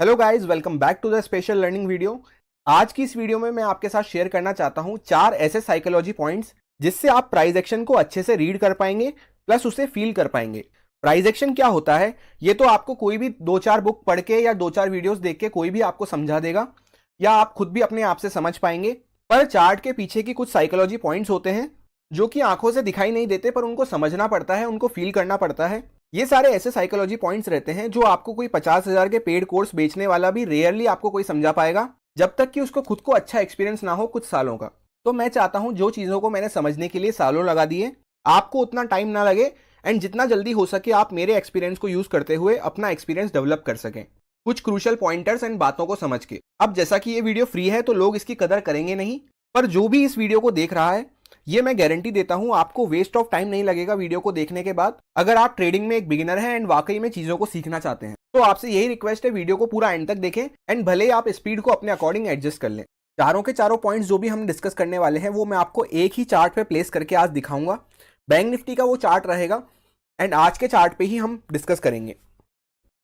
Hello guys, welcome back to the special learning video. आज की इस वीडियो में मैं आपके साथ शेयर करना चाहता हूं 4 ऐसे साइकोलॉजी पॉइंट्स जिससे आप प्राइस एक्शन को अच्छे से रीड कर पाएंगे प्लस उसे फील कर पाएंगे। प्राइस एक्शन क्या होता है ये तो आपको कोई भी 2-4 बुक पढ़ के या 2-4 वीडियोस देख के कोई भी आपको समझा देगा या आप खुद भी अपने आप से समझ पाएंगे। पर चार्ट के पीछे की कुछ साइकोलॉजी पॉइंट्स होते हैं जो कि आंखों से दिखाई नहीं देते, पर उनको समझना पड़ता है, उनको फील करना पड़ता है। ये सारे ऐसे साइकोलॉजी पॉइंट्स रहते हैं जो आपको कोई 50,000 के पेड कोर्स बेचने वाला भी रेयरली आपको कोई समझा पाएगा, जब तक कि उसको खुद को अच्छा एक्सपीरियंस ना हो कुछ सालों का। तो मैं चाहता हूं जो चीजों को मैंने समझने के लिए सालों लगा दिए, आपको उतना टाइम ना लगे एंड जितना जल्दी हो सके आप मेरे एक्सपीरियंस को यूज करते हुए अपना एक्सपीरियंस डेवलप कर सकें कुछ क्रूशियल पॉइंटर्स एंड बातों को समझ के। अब जैसा कि ये वीडियो फ्री है तो लोग इसकी कदर करेंगे नहीं, पर जो भी इस वीडियो को देख रहा है ये मैं गारंटी देता हूं आपको वेस्ट ऑफ टाइम नहीं लगेगा वीडियो को देखने के बाद। अगर आप ट्रेडिंग में एक बिगिनर हैं एंड वाकई में चीजों को सीखना चाहते हैं तो आपसे यही रिक्वेस्ट है, वीडियो को पूरा एंड तक देखें एंड भले ही आप स्पीड को अपने अकॉर्डिंग एडजस्ट कर लें। चारों के चारों पॉइंट्स जो भी हम डिस्कस करने वाले हैं वो मैं आपको एक ही चार्ट पे प्लेस करके आज दिखाऊंगा। बैंक निफ्टी का वो चार्ट रहेगा एंड आज के चार्ट पे ही हम डिस्कस करेंगे।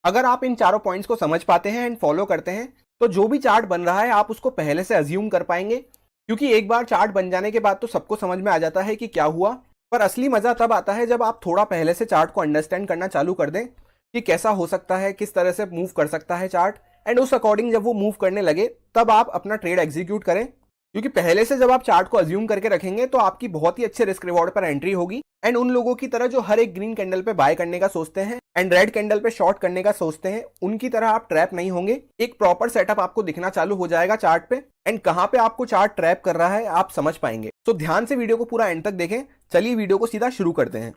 अगर आप इन चारों पॉइंट्स को समझ पाते हैं एंड फॉलो करते हैं तो जो भी चार्ट बन रहा है आप उसको पहले से अज्यूम कर पाएंगे, क्योंकि एक बार चार्ट बन जाने के बाद तो सबको समझ में आ जाता है कि क्या हुआ। पर असली मजा तब आता है जब आप थोड़ा पहले से चार्ट को अंडरस्टैंड करना चालू कर दें कि कैसा हो सकता है, किस तरह से मूव कर सकता है चार्ट, एंड उस अकॉर्डिंग जब वो मूव करने लगे तब आप अपना ट्रेड एग्जीक्यूट करें। क्योंकि पहले से जब आप चार्ट को अज्यूम करके रखेंगे तो आपकी बहुत ही अच्छे रिस्क रिवॉर्ड पर एंट्री होगी एंड उन लोगों की तरह जो हर एक ग्रीन कैंडल पे बाय करने का सोचते हैं एंड रेड कैंडल पे शॉर्ट करने का सोचते हैं, उनकी तरह आप ट्रैप नहीं होंगे। एक प्रॉपर सेटअप आपको दिखना चालू हो जाएगा चार्ट पे एंड कहां पे आपको चार्ट ट्रैप कर रहा है आप समझ पाएंगे। तो ध्यान से वीडियो को पूरा एंड तक देखें। चलिए वीडियो को सीधा शुरू करते हैं।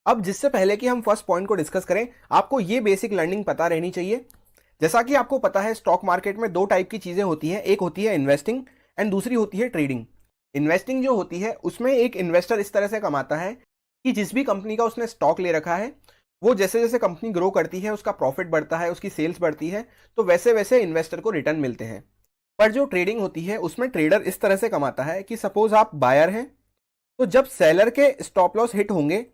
अब जिससे पहले कि हम फर्स्ट पॉइंट को डिस्कस करें, आपको ये बेसिक लर्निंग पता रहनी चाहिए। जैसा कि आपको पता है स्टॉक मार्केट में दो टाइप की चीजें होती हैं, एक होती है इन्वेस्टिंग एंड दूसरी होती है ट्रेडिंग। इन्वेस्टिंग जो होती है उसमें एक इन्वेस्टर इस तरह से कमाता है कि जिस भी कंपनी का उसने स्टॉक ले रखा है वो जैसे जैसे कंपनी ग्रो करती है, उसका प्रॉफिट बढ़ता है, उसकी सेल्स बढ़ती है, तो वैसे वैसे इन्वेस्टर को रिटर्न मिलते हैं। पर जो ट्रेडिंग होती है उसमें ट्रेडर इस तरह से कमाता है कि सपोज आप बायर हैं तो जब सेलर के स्टॉप लॉस हिट होंगे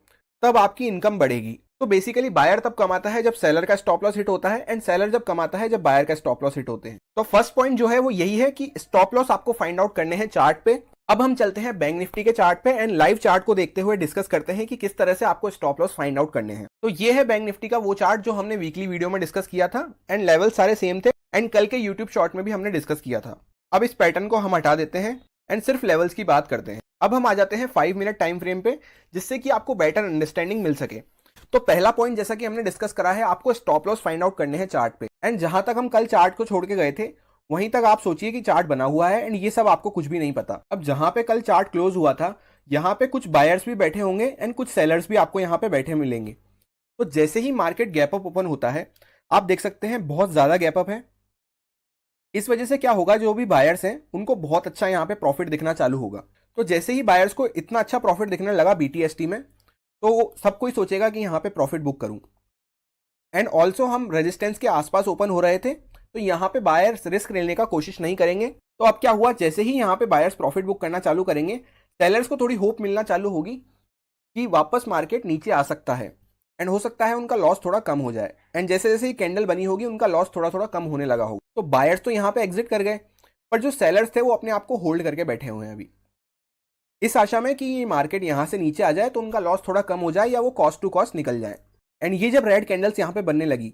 तब आपकी इनकम बढ़ेगी। तो बेसिकली बायर तब कमाता है जब सेलर का स्टॉप लॉस हिट होता है एंड सेलर जब कमाता है जब बायर का स्टॉप लॉस हिट होते हैं। तो फर्स्ट पॉइंट जो है वो यही है कि स्टॉप लॉस आपको फाइंड आउट करने हैं चार्ट पे। अब हम चलते हैं बैंक निफ्टी के चार्ट पे एंड लाइव चार्ट को देखते हुए डिस्कस करते हैं कि किस तरह से आपको स्टॉप लॉस फाइंड आउट करने हैं। तो ये है बैंक निफ्टी का वो चार्ट जो हमने वीकली वीडियो में डिस्कस किया था एंड लेवल सारे सेम थे एंड कल के यूट्यूब शॉर्ट में भी हमने डिस्कस किया था। अब इस पैटर्न को हम हटा देते हैं एंड सिर्फ लेवल्स की बात करते हैं। अब हम आ जाते हैं 5 मिनट टाइम फ्रेम पे, जिससे कि आपको बेटर अंडरस्टैंडिंग मिल सके। तो पहला पॉइंट जैसा कि हमने डिस्कस करा है, आपको स्टॉप लॉस फाइंड आउट करने हैं चार्ट पे। एंड जहां तक हम कल चार्ट को छोड़ के गए थे वहीं तक आप सोचिए कि चार्ट बना हुआ है एंड ये सब आपको कुछ भी नहीं पता। अब जहां पे कल चार्ट क्लोज हुआ था यहाँ पे कुछ बायर्स भी बैठे होंगे एंड कुछ सेलर्स भी आपको यहाँ पे बैठे मिलेंगे। तो जैसे ही मार्केट गैप अप ओपन होता है आप देख सकते हैं बहुत ज्यादा गैप अप है। इस वजह से क्या होगा, जो भी बायर्स हैं उनको बहुत अच्छा यहाँ पे प्रॉफिट दिखना चालू होगा। तो जैसे ही बायर्स को इतना अच्छा प्रॉफिट दिखने लगा बीटीएसटी में, तो सब कोई सोचेगा कि यहाँ पे प्रॉफिट बुक करूं। एंड ऑल्सो हम रेजिस्टेंस के आसपास ओपन हो रहे थे तो यहाँ पे बायर्स रिस्क लेने का कोशिश नहीं करेंगे। तो अब क्या हुआ, जैसे ही यहाँ पे बायर्स प्रॉफिट बुक करना चालू करेंगे सेलर्स को थोड़ी होप मिलना चालू होगी कि वापस मार्केट नीचे आ सकता है एंड हो सकता है उनका लॉस थोड़ा कम हो जाए। एंड जैसे जैसे ही कैंडल बनी होगी उनका लॉस थोड़ा थोड़ा कम होने लगा होगा। तो बायर्स तो यहाँ पे एग्जिट कर गए, पर जो सेलर्स थे वो अपने आप को होल्ड करके बैठे हुए हैं अभी, इस आशा में कि ये मार्केट यहाँ से नीचे आ जाए तो उनका लॉस थोड़ा कम हो जाए या वो कॉस्ट टू कॉस्ट निकल जाए। एंड ये जब रेड कैंडल्स यहाँ पे बनने लगी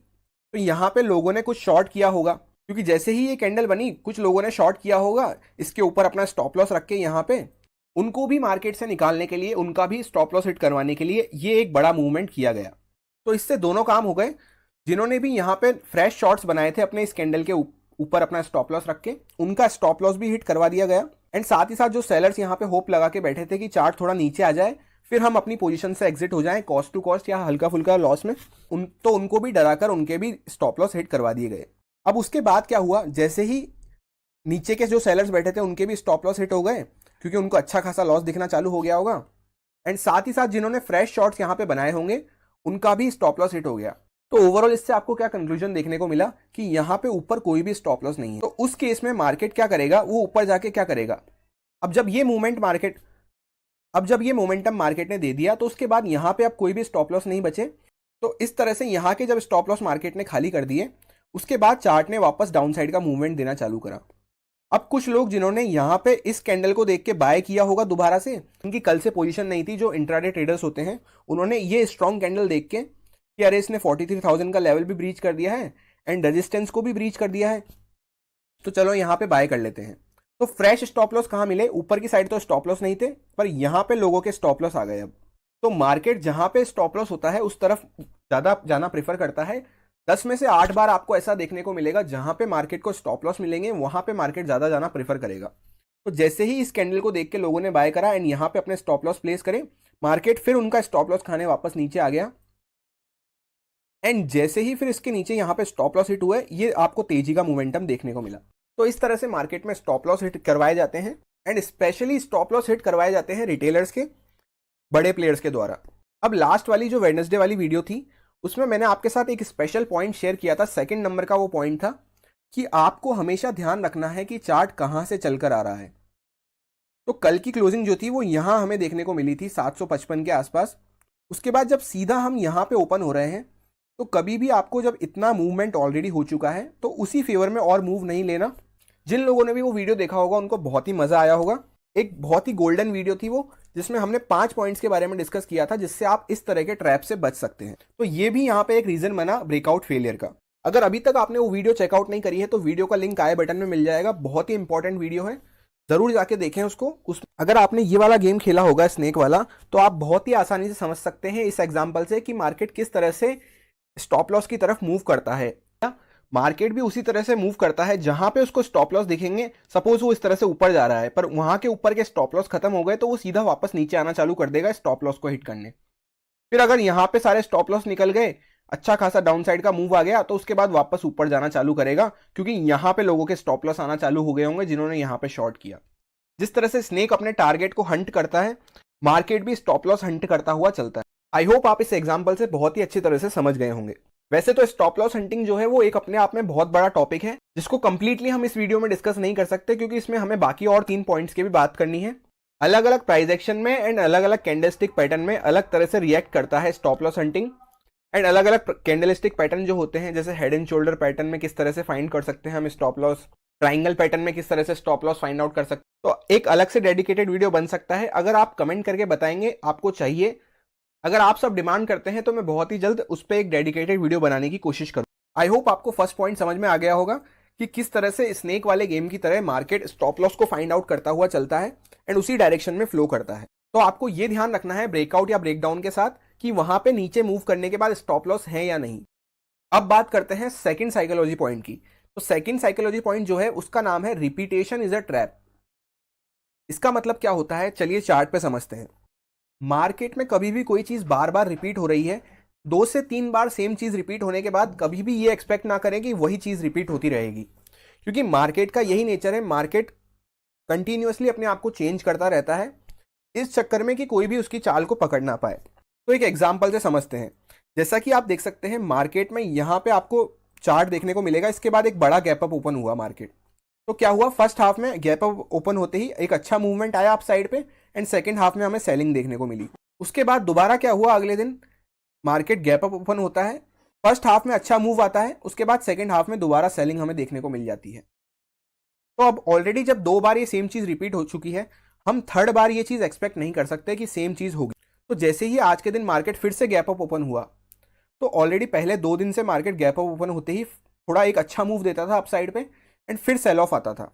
तो यहाँ पे लोगों ने कुछ शॉर्ट किया होगा, क्योंकि जैसे ही ये कैंडल बनी कुछ लोगों ने शॉर्ट किया होगा इसके ऊपर अपना स्टॉप लॉस रख के। यहाँ पे उनको भी मार्केट से निकालने के लिए, उनका भी स्टॉप लॉस हिट करवाने के लिए ये एक बड़ा मूवमेंट किया गया। तो इससे दोनों काम हो गए, जिन्होंने भी यहाँ पे फ्रेश शॉर्ट्स बनाए थे अपने इस कैंडल के ऊपर अपना स्टॉप लॉस रख के, उनका स्टॉप लॉस भी हिट करवा दिया गया। एंड साथ ही साथ जो सेलर्स यहाँ पे होप लगा के बैठे थे कि चार्ट थोड़ा नीचे आ जाए फिर हम अपनी पोजीशन से एग्जिट हो जाएं कॉस्ट टू कॉस्ट या हल्का फुल्का लॉस में, तो उनको भी डराकर उनके भी स्टॉप लॉस हिट करवा दिए गए। अब उसके बाद क्या हुआ, जैसे ही नीचे के जो सेलर्स बैठे थे उनके भी स्टॉप लॉस हिट हो गए क्योंकि उनको अच्छा खासा लॉस दिखना चालू हो गया होगा। एंड साथ ही साथ जिन्होंने फ्रेश शॉर्ट्स यहाँ पे बनाए होंगे उनका भी स्टॉप लॉस हिट हो गया। तो ओवरऑल इससे आपको क्या कंक्लूजन देखने को मिला कि यहाँ पे ऊपर कोई भी स्टॉप लॉस नहीं है। तो उस केस में मार्केट क्या करेगा, वो ऊपर जाके क्या करेगा। अब जब ये मूवमेंट मार्केट अब जब ये मोमेंटम मार्केट ने दे दिया तो उसके बाद यहाँ पे अब कोई भी स्टॉप लॉस नहीं बचे। तो इस तरह से यहाँ के जब स्टॉप लॉस मार्केट ने खाली कर दिए, उसके बाद चार्ट ने वापस डाउन साइड का मूवमेंट देना चालू करा। अब कुछ लोग जिन्होंने यहाँ पे इस कैंडल को देख के बाय किया होगा दोबारा से, उनकी कल से पोजीशन नहीं थी, जो इंट्राडे ट्रेडर्स होते हैं, उन्होंने ये स्ट्रॉन्ग कैंडल देख के कि अरे इसने 43,000 का लेवल भी ब्रीच कर दिया है एंड रेजिस्टेंस को भी ब्रीच कर दिया है, तो चलो यहाँ पे बाय कर लेते हैं। तो फ्रेश स्टॉप लॉस कहाँ मिले? ऊपर की साइड तो स्टॉप लॉस नहीं थे, पर यहाँ पे लोगों के स्टॉप लॉस आ गए। अब तो मार्केट जहां पे स्टॉप लॉस होता है उस तरफ ज्यादा जाना प्रेफर करता है। 10 में से 8 बार आपको ऐसा देखने को मिलेगा जहां पे मार्केट को स्टॉप लॉस मिलेंगे वहां पे मार्केट ज्यादा जाना प्रेफर करेगा। तो जैसे ही इस कैंडल को देख के लोगों ने बाय करा एंड यहाँ पे अपने स्टॉप लॉस प्लेस करे, मार्केट फिर उनका स्टॉप लॉस खाने वापस नीचे आ गया। एंड जैसे ही फिर इसके नीचे यहाँ पे स्टॉप लॉस हिट हुए, ये आपको तेजी का मोमेंटम देखने को मिला। तो इस तरह से मार्केट में स्टॉप लॉस हिट करवाए जाते हैं and specially stop loss hit करवाए जाते हैं रिटेलर्स के, बड़े प्लेयर्स के द्वारा। अब लास्ट वाली जो वेडनेसडे वाली वीडियो थी उसमें मैंने आपके साथ एक स्पेशल पॉइंट शेयर किया था। सेकंड नंबर का वो पॉइंट था कि आपको हमेशा ध्यान रखना है कि चार्ट कहां से चलकर आ रहा है। तो कल की क्लोजिंग जो थी वो यहां हमें देखने को मिली थी 755 के आसपास। उसके बाद जब सीधा हम यहां पे ओपन हो रहे हैं, तो कभी भी आपको जब इतना मूवमेंट ऑलरेडी हो चुका है तो उसी फेवर में और मूव नहीं लेना। जिन लोगों ने भी वो वीडियो देखा होगा उनको बहुत ही मजा आया होगा। एक बहुत ही गोल्डन वीडियो थी वो, जिसमें हमने 5 पॉइंट्स के बारे में डिस्कस किया था जिससे आप इस तरह के ट्रैप से बच सकते हैं। तो ये भी यहाँ पे एक रीजन बना ब्रेकआउट फेलियर का। अगर अभी तक आपने वो वीडियो चेकआउट नहीं करी है तो वीडियो का लिंक आई बटन में मिल जाएगा। बहुत ही इंपॉर्टेंट वीडियो है, जरूर जाके देखें उसको। अगर आपने ये वाला गेम खेला होगा स्नेक वाला, तो आप बहुत ही आसानी से समझ सकते हैं इस एग्जाम्पल से कि मार्केट किस तरह से स्टॉप लॉस की तरफ मूव करता है। मार्केट भी उसी तरह से मूव करता है, जहां पे उसको स्टॉप लॉस दिखेंगे, सपोज वो इस तरह से ऊपर जा रहा है पर वहां के ऊपर के स्टॉप लॉस खत्म हो गए, तो वो सीधा वापस नीचे आना चालू कर देगा स्टॉप लॉस को हिट करने। फिर अगर यहां पे सारे स्टॉप लॉस निकल गए, अच्छा खासा डाउन साइड का मूव आ गया, तो उसके बाद वापस ऊपर जाना चालू करेगा, क्योंकि यहां पे लोगों के स्टॉप लॉस आना चालू हो गए होंगे जिन्होंने यहां पे शॉर्ट किया। जिस तरह से स्नेक अपने टारगेट को हंट करता है, मार्केट भी स्टॉप लॉस हंट करता हुआ चलता है। आई होप आप इस एग्जाम्पल से बहुत ही अच्छी तरह से समझ गए होंगे। वैसे तो स्टॉप लॉस हंटिंग जो है वो एक अपने आप में बहुत बड़ा टॉपिक है, जिसको कंप्लीटली हम इस वीडियो में डिस्कस नहीं कर सकते, क्योंकि इसमें हमें बाकी और 3 पॉइंट्स की भी बात करनी है। अलग अलग प्राइस एक्शन में एंड अलग अलग कैंडलस्टिक पैटर्न में अलग तरह से रिएक्ट करता है स्टॉप लॉस हंटिंग। एंड अलग अलग कैंडलस्टिक पैटर्न जो होते हैं, जैसे हेड एंड शोल्डर पैटर्न में किस तरह से फाइंड कर सकते हैं हम स्टॉप लॉस, ट्राइंगल पैटर्न में किस तरह से स्टॉप लॉस फाइंड आउट कर सकते हैं। तो एक अलग से डेडिकेटेड वीडियो बन सकता है। अगर आप कमेंट करके बताएंगे आपको चाहिए, अगर आप सब डिमांड करते हैं, तो मैं बहुत ही जल्द उस पर एक डेडिकेटेड वीडियो बनाने की कोशिश करूँ। आई होप आपको फर्स्ट पॉइंट समझ में आ गया होगा कि किस तरह से स्नेक वाले गेम की तरह मार्केट स्टॉप लॉस को फाइंड आउट करता हुआ चलता है एंड उसी डायरेक्शन में फ्लो करता है। तो आपको यह ध्यान रखना है ब्रेकआउट या ब्रेकडाउन के साथ कि वहां पे नीचे मूव करने के बाद स्टॉप लॉस है या नहीं। अब बात करते हैं सेकंड साइकोलॉजी पॉइंट की। तो सेकंड साइकोलॉजी पॉइंट जो है उसका नाम है रिपीटेशन इज अ ट्रैप। इसका मतलब क्या होता है, चलिए चार्ट पे समझते हैं। मार्केट में कभी भी कोई चीज बार बार रिपीट हो रही है, 2 से 3 बार सेम चीज रिपीट होने के बाद कभी भी ये एक्सपेक्ट ना करें कि वही चीज रिपीट होती रहेगी, क्योंकि मार्केट का यही नेचर है। मार्केट कंटिन्यूअसली अपने आप को चेंज करता रहता है, इस चक्कर में कि कोई भी उसकी चाल को पकड़ ना पाए। तो एक एग्जाम्पल से समझते हैं। जैसा कि आप देख सकते हैं मार्केट में यहाँ पे आपको चार्ट देखने को मिलेगा, इसके बाद एक बड़ा गैप अप ओपन हुआ मार्केट। तो क्या हुआ, फर्स्ट हाफ में गैप अप ओपन होते ही एक अच्छा मूवमेंट आया अप साइड पे एंड सेकंड हाफ में हमें सेलिंग देखने को मिली। उसके बाद दोबारा क्या हुआ, अगले दिन मार्केट गैप अप ओपन होता है, फर्स्ट हाफ में अच्छा मूव आता है, उसके बाद सेकंड हाफ में दोबारा सेलिंग हमें देखने को मिल जाती है। तो अब ऑलरेडी जब 2 बार ये सेम चीज रिपीट हो चुकी है, हम थर्ड बार ये चीज एक्सपेक्ट नहीं कर सकते कि सेम चीज होगी। तो जैसे ही आज के दिन मार्केट फिर से गैप अप ओपन हुआ, तो ऑलरेडी पहले 2 दिन से मार्केट गैप अप ओपन होते ही थोड़ा एक अच्छा मूव देता था अप साइड पे एंड फिर सेल ऑफ आता था।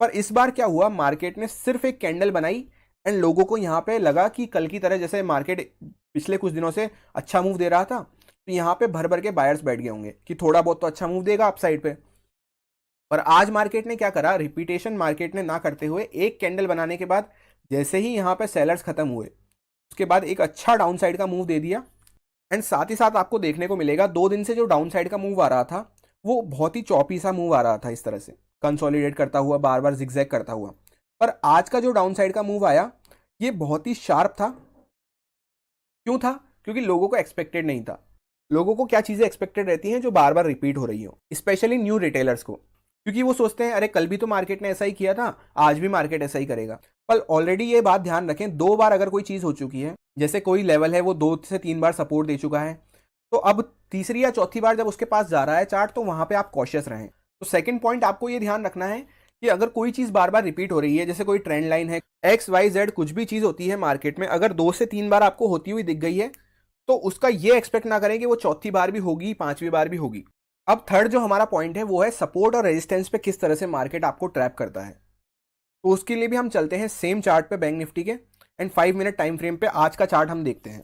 पर इस बार क्या हुआ, मार्केट ने सिर्फ एक कैंडल बनाई एंड लोगों को यहाँ पे लगा कि कल की तरह जैसे मार्केट पिछले कुछ दिनों से अच्छा मूव दे रहा था, तो यहाँ पे भर भर के बायर्स बैठ गए होंगे कि थोड़ा बहुत तो अच्छा मूव देगा अप साइड पे। पर आज मार्केट ने क्या करा, रिपीटेशन मार्केट ने ना करते हुए एक कैंडल बनाने के बाद जैसे ही यहाँ पे सेलर्स खत्म हुए, उसके बाद एक अच्छा डाउन साइड का मूव दे दिया। एंड साथ ही साथ आपको देखने को मिलेगा 2 दिन से जो डाउन साइड का मूव आ रहा था वो बहुत ही चौपी सा मूव आ रहा था, इस तरह से कंसोलिडेट करता हुआ, बार बार जिगजैग करता हुआ। पर आज का जो डाउन साइड का मूव आया ये बहुत ही शार्प था। क्यों था, क्योंकि लोगों को एक्सपेक्टेड नहीं था। लोगों को क्या चीजें एक्सपेक्टेड रहती हैं जो बार बार रिपीट हो रही हो, स्पेशली न्यू रिटेलर्स को। क्योंकि वो सोचते हैं अरे कल भी तो मार्केट ने ऐसा ही किया था, आज भी मार्केट ऐसा ही करेगा। पर ऑलरेडी ये बात ध्यान रखें, 2 बार अगर कोई चीज़ हो चुकी है, जैसे कोई लेवल है वो 2 से 3 बार सपोर्ट दे चुका है, तो अब तीसरी या चौथी बार जब उसके पास जा रहा है चार्ट, तो वहां पे आप कॉशियस रहें। तो सेकंड पॉइंट आपको ये ध्यान रखना है कि अगर कोई चीज़ बार बार रिपीट हो रही है, जैसे कोई ट्रेंड लाइन है, एक्स वाई जेड कुछ भी चीज़ होती है मार्केट में, अगर 2 से 3 बार आपको होती हुई दिख गई है, तो उसका ये एक्सपेक्ट ना करें कि वो चौथी बार भी होगी, 5वीं बार भी होगी। अब थर्ड जो हमारा पॉइंट है वो है सपोर्ट और रेजिस्टेंस पे किस तरह से मार्केट आपको ट्रैप करता है। तो उसके लिए भी हम चलते हैं सेम चार्ट पे बैंक निफ्टी के, एंड 5 मिनट टाइम फ्रेम पे आज का चार्ट हम देखते हैं।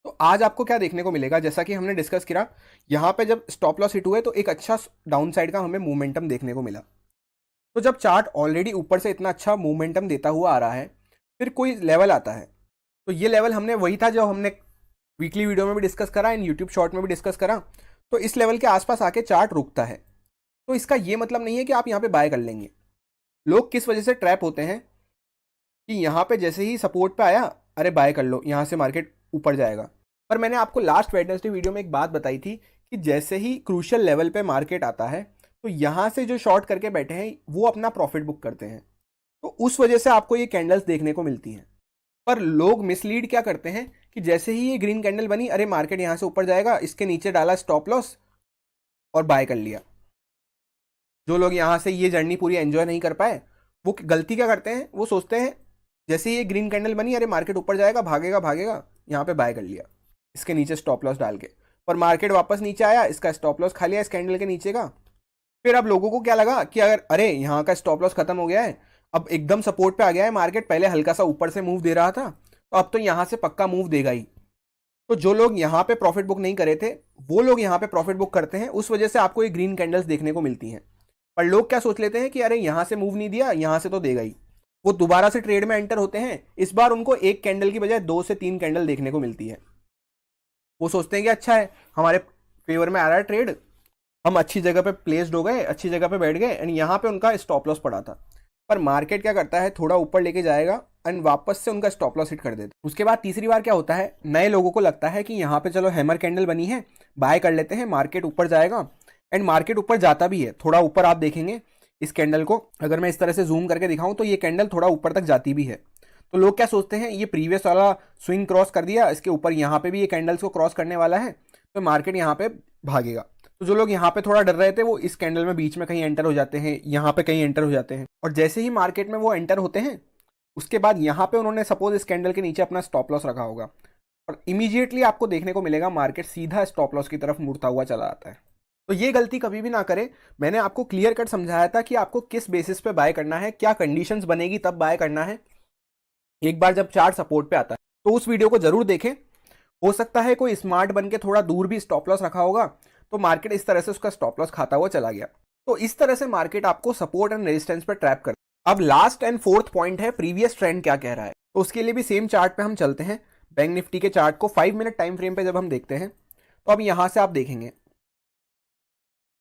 तो आज आपको क्या देखने को मिलेगा, जैसा कि हमने डिस्कस किया, यहाँ पे जब स्टॉप लॉस हिट हुए तो एक अच्छा डाउन साइड का हमें मोमेंटम देखने को मिला। तो जब चार्ट ऑलरेडी ऊपर से इतना अच्छा मोमेंटम देता हुआ आ रहा है, फिर कोई लेवल आता है, तो ये लेवल हमने वही था जो हमने वीकली वीडियो में भी डिस्कस करा, एंड यूट्यूब शॉर्ट में भी डिस्कस करा। तो इस लेवल के आसपास आके चार्ट रुकता है, तो इसका ये मतलब नहीं है कि आप यहाँ पे बाय कर लेंगे। लोग किस वजह से ट्रैप होते हैं कि यहाँ पे जैसे ही सपोर्ट पे आया, अरे बाय कर लो, यहाँ से मार्केट ऊपर जाएगा। पर मैंने आपको लास्ट वेडनेसडे वीडियो में एक बात बताई थी कि जैसे ही क्रूशियल लेवल पे मार्केट आता है, तो यहाँ से जो शॉर्ट करके बैठे हैं वो अपना प्रॉफिट बुक करते हैं, तो उस वजह से आपको ये कैंडल्स देखने को मिलती हैं। पर लोग मिसलीड क्या करते हैं कि जैसे ही ये ग्रीन कैंडल बनी, अरे मार्केट यहाँ से ऊपर जाएगा, इसके नीचे डाला स्टॉप लॉस और बाय कर लिया। जो लोग यहाँ से ये जर्नी पूरी एंजॉय नहीं कर पाए, वो गलती क्या करते हैं, वो सोचते हैं जैसे ही ये ग्रीन कैंडल बनी, अरे मार्केट ऊपर जाएगा, भागेगा भागेगा, यहाँ पे बाय कर लिया इसके नीचे स्टॉप लॉस डाल के। पर मार्केट वापस नीचे आया, इसका स्टॉप लॉस खा लिया इस कैंडल के नीचे का। फिर अब लोगों को क्या लगा कि अगर अरे यहाँ का स्टॉप लॉस खत्म हो गया है, अब एकदम सपोर्ट पे आ गया है मार्केट, पहले हल्का सा ऊपर से मूव दे रहा था, तो अब तो यहाँ से पक्का मूव देगा ही। तो जो लोग यहाँ पे प्रॉफिट बुक नहीं करे थे, वो लोग यहाँ पे प्रॉफिट बुक करते हैं, उस वजह से आपको ये ग्रीन कैंडल्स देखने को मिलती हैं। पर लोग क्या सोच लेते हैं कि अरे यहाँ से मूव नहीं दिया, यहाँ से तो देगा ही। वो दोबारा से ट्रेड में एंटर होते हैं, इस बार उनको एक कैंडल की बजाय 2 से 3 कैंडल देखने को मिलती है। वो सोचते हैं कि अच्छा है, हमारे फेवर में आ रहा है ट्रेड, हम अच्छी जगह पे प्लेस्ड हो गए, अच्छी जगह पे बैठ गए, एंड यहाँ पे उनका स्टॉप लॉस पड़ा था। पर मार्केट क्या करता है, थोड़ा ऊपर लेके जाएगा एंड वापस से उनका स्टॉप लॉस हिट कर देता है। उसके बाद तीसरी बार क्या होता है, नए लोगों को लगता है कि यहाँ पे चलो हैमर कैंडल बनी है, बाय कर लेते हैं, मार्केट ऊपर जाएगा। एंड मार्केट ऊपर जाता भी है, थोड़ा ऊपर आप देखेंगे इस कैंडल को, अगर मैं इस तरह से जूम करके दिखाऊं तो ये कैंडल थोड़ा ऊपर तक जाती भी है। तो लोग क्या सोचते हैं, ये प्रीवियस वाला स्विंग क्रॉस कर दिया, इसके ऊपर यहाँ पे भी ये कैंडल्स को क्रॉस करने वाला है, तो मार्केट यहाँ पे भागेगा। तो जो लोग यहाँ पे थोड़ा डर रहे थे, वो इस कैंडल में बीच में कहीं एंटर हो जाते हैं, यहाँ पे कहीं एंटर हो जाते हैं, और जैसे ही मार्केट में वो एंटर होते हैं, उसके बाद यहाँ पे उन्होंने सपोज इस कैंडल के नीचे अपना स्टॉप लॉस रखा होगा, और इमीडिएटली आपको देखने को मिलेगा मार्केट सीधा स्टॉप लॉस की तरफ मुड़ता हुआ चला आता है। तो ये गलती कभी भी ना करें। मैंने आपको क्लियर कट समझाया था कि आपको किस बेसिस पे बाय करना है, क्या कंडीशंस बनेगी तब बाय करना है। एक बार जब चार्ट सपोर्ट पे आता है तो उस वीडियो को जरूर देखें। हो सकता है कोई स्मार्ट बन के थोड़ा दूर भी स्टॉप लॉस रखा होगा, तो मार्केट इस तरह से उसका स्टॉप लॉस खाता हुआ चला गया। तो इस तरह से मार्केट आपको सपोर्ट एंड रेजिस्टेंस पर ट्रैप कर। अब लास्ट एंड फोर्थ पॉइंट है प्रीवियस ट्रेंड क्या कह रहा है। तो उसके लिए भी सेम चार्ट पे हम चलते हैं। बैंक निफ्टी के चार्ट को 5 मिनट टाइम फ्रेम पे जब हम देखते हैं, तो अब यहां से आप देखेंगे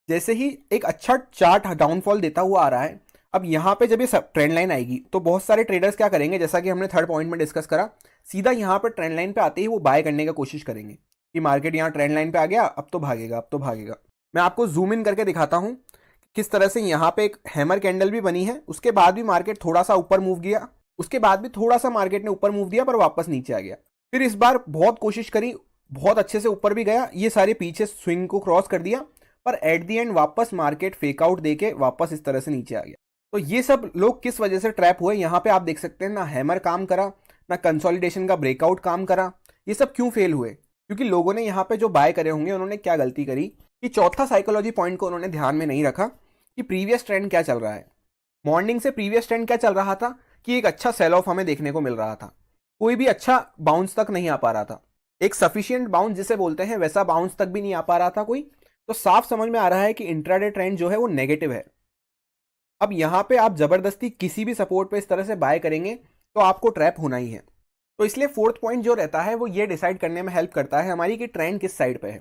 जैसे ही एक अच्छा चार्ट डाउनफॉल देता हुआ आ रहा है, अब यहाँ पे जब ये ट्रेंड लाइन आएगी तो बहुत सारे ट्रेडर्स क्या करेंगे, जैसा कि हमने थर्ड पॉइंट में डिस्कस करा, सीधा यहाँ पर ट्रेंड लाइन पे आते ही वो बाय करने का कोशिश करेंगे कि मार्केट यहाँ ट्रेंड लाइन पे आ गया, अब तो भागेगा, अब तो भागेगा। मैं आपको जूम इन करके दिखाता हूँ किस तरह से यहाँ पे एक हैमर कैंडल भी बनी है, उसके बाद भी मार्केट थोड़ा सा ऊपर मूव किया, उसके बाद भी थोड़ा सा मार्केट ने ऊपर मूव दिया पर वापस नीचे आ गया। फिर इस बार बहुत कोशिश करी, बहुत अच्छे से ऊपर भी गया, ये सारे पीछे स्विंग को क्रॉस कर दिया, पर एट दी एंड वापस मार्केट फेक आउट देके वापस इस तरह से नीचे आ गया। तो ये सब लोग किस वजह से ट्रैप हुए, यहाँ पे आप देख सकते हैं ना हैमर काम करा, ना कंसोलिडेशन का ब्रेकआउट काम करा। ये सब क्यों फेल हुए, क्योंकि लोगों ने यहाँ पे जो बाय करे होंगे उन्होंने क्या गलती करी कि चौथा साइकोलॉजी पॉइंट को उन्होंने ध्यान में नहीं रखा कि प्रीवियस ट्रेंड क्या चल रहा है। मॉर्निंग से प्रीवियस ट्रेंड क्या चल रहा था कि एक अच्छा सेल ऑफ हमें देखने को मिल रहा था, कोई भी अच्छा बाउंस तक नहीं आ पा रहा था, एक सफिशियंट बाउंस जिसे बोलते हैं वैसा बाउंस तक भी नहीं आ पा रहा था कोई। तो साफ समझ में आ रहा है कि इंट्राडे ट्रेंड जो है वो नेगेटिव है। अब यहाँ पे आप जबरदस्ती किसी भी सपोर्ट पे इस तरह से बाय करेंगे तो आपको ट्रैप होना ही है। तो इसलिए फोर्थ पॉइंट जो रहता है वो ये डिसाइड करने में हेल्प करता है हमारी कि ट्रेंड किस साइड पे है।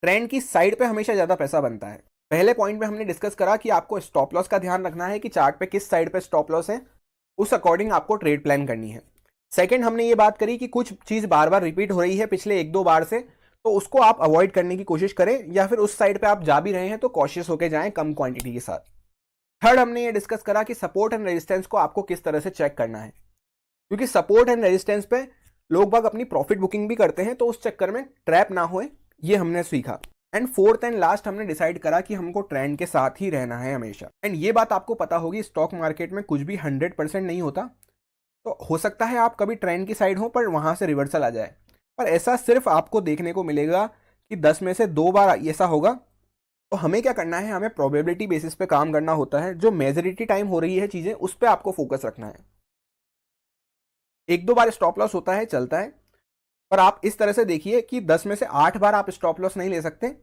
ट्रेंड की साइड पे हमेशा ज्यादा पैसा बनता है। पहले पॉइंट में हमने डिस्कस करा कि आपको स्टॉप लॉस का ध्यान रखना है कि चार्ट पे किस साइड पे स्टॉप लॉस है, उस अकॉर्डिंग आपको ट्रेड प्लान करनी है। सेकंड हमने ये बात करी कि कुछ चीज बार बार रिपीट हो रही है पिछले 1-2 बार से, तो उसको आप अवॉइड करने की कोशिश करें, या फिर उस साइड पे आप जा भी रहे हैं तो कॉशियस होकर जाएं कम क्वांटिटी के साथ। थर्ड, हमने ये डिस्कस करा कि सपोर्ट एंड रेजिस्टेंस को आपको किस तरह से चेक करना है, क्योंकि सपोर्ट एंड रेजिस्टेंस पे लोग बाग अपनी प्रॉफिट बुकिंग भी करते हैं, तो उस चक्कर में ट्रैप ना होए, ये हमने सीखा। एंड फोर्थ एंड लास्ट, हमने डिसाइड करा कि हमको ट्रेंड के साथ ही रहना है हमेशा। एंड ये बात आपको पता होगी, स्टॉक मार्केट में कुछ भी 100% नहीं होता, तो हो सकता है आप कभी ट्रेंड की साइड हो पर वहां से रिवर्सल आ जाए, पर ऐसा सिर्फ आपको देखने को मिलेगा कि 10 में से 2 बार ऐसा होगा। तो हमें क्या करना है, हमें प्रोबेबिलिटी बेसिस पे काम करना होता है। जो मेजॉरिटी टाइम हो रही है चीजें, उस पर आपको फोकस रखना है। 1-2 बार स्टॉप लॉस होता है, चलता है, पर आप इस तरह से देखिए कि 10 में से 8 बार आप स्टॉप लॉस नहीं ले सकते,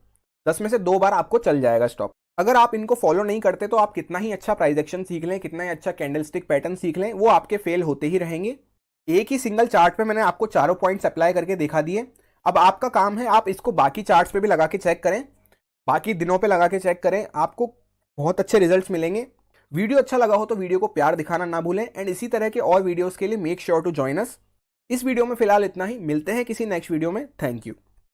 10 में से 2 बार आपको चल जाएगा स्टॉप। अगर आप इनको फॉलो नहीं करते तो आप कितना ही अच्छा प्राइस एक्शन सीख लें, कितना ही अच्छा कैंडलस्टिक पैटर्न सीख लें, वो आपके फेल होते ही रहेंगे। एक ही सिंगल चार्ट पे मैंने आपको चारों पॉइंट्स अप्लाई करके दिखा दिए। अब आपका काम है आप इसको बाकी चार्ट्स पे भी लगा के चेक करें, बाकी दिनों पे लगा के चेक करें, आपको बहुत अच्छे रिजल्ट्स मिलेंगे। वीडियो अच्छा लगा हो तो वीडियो को प्यार दिखाना ना भूलें, एंड इसी तरह के और वीडियोस के लिए make sure to join us. इस वीडियो में फिलहाल इतना ही, मिलते हैं किसी नेक्स्ट वीडियो में। Thank you.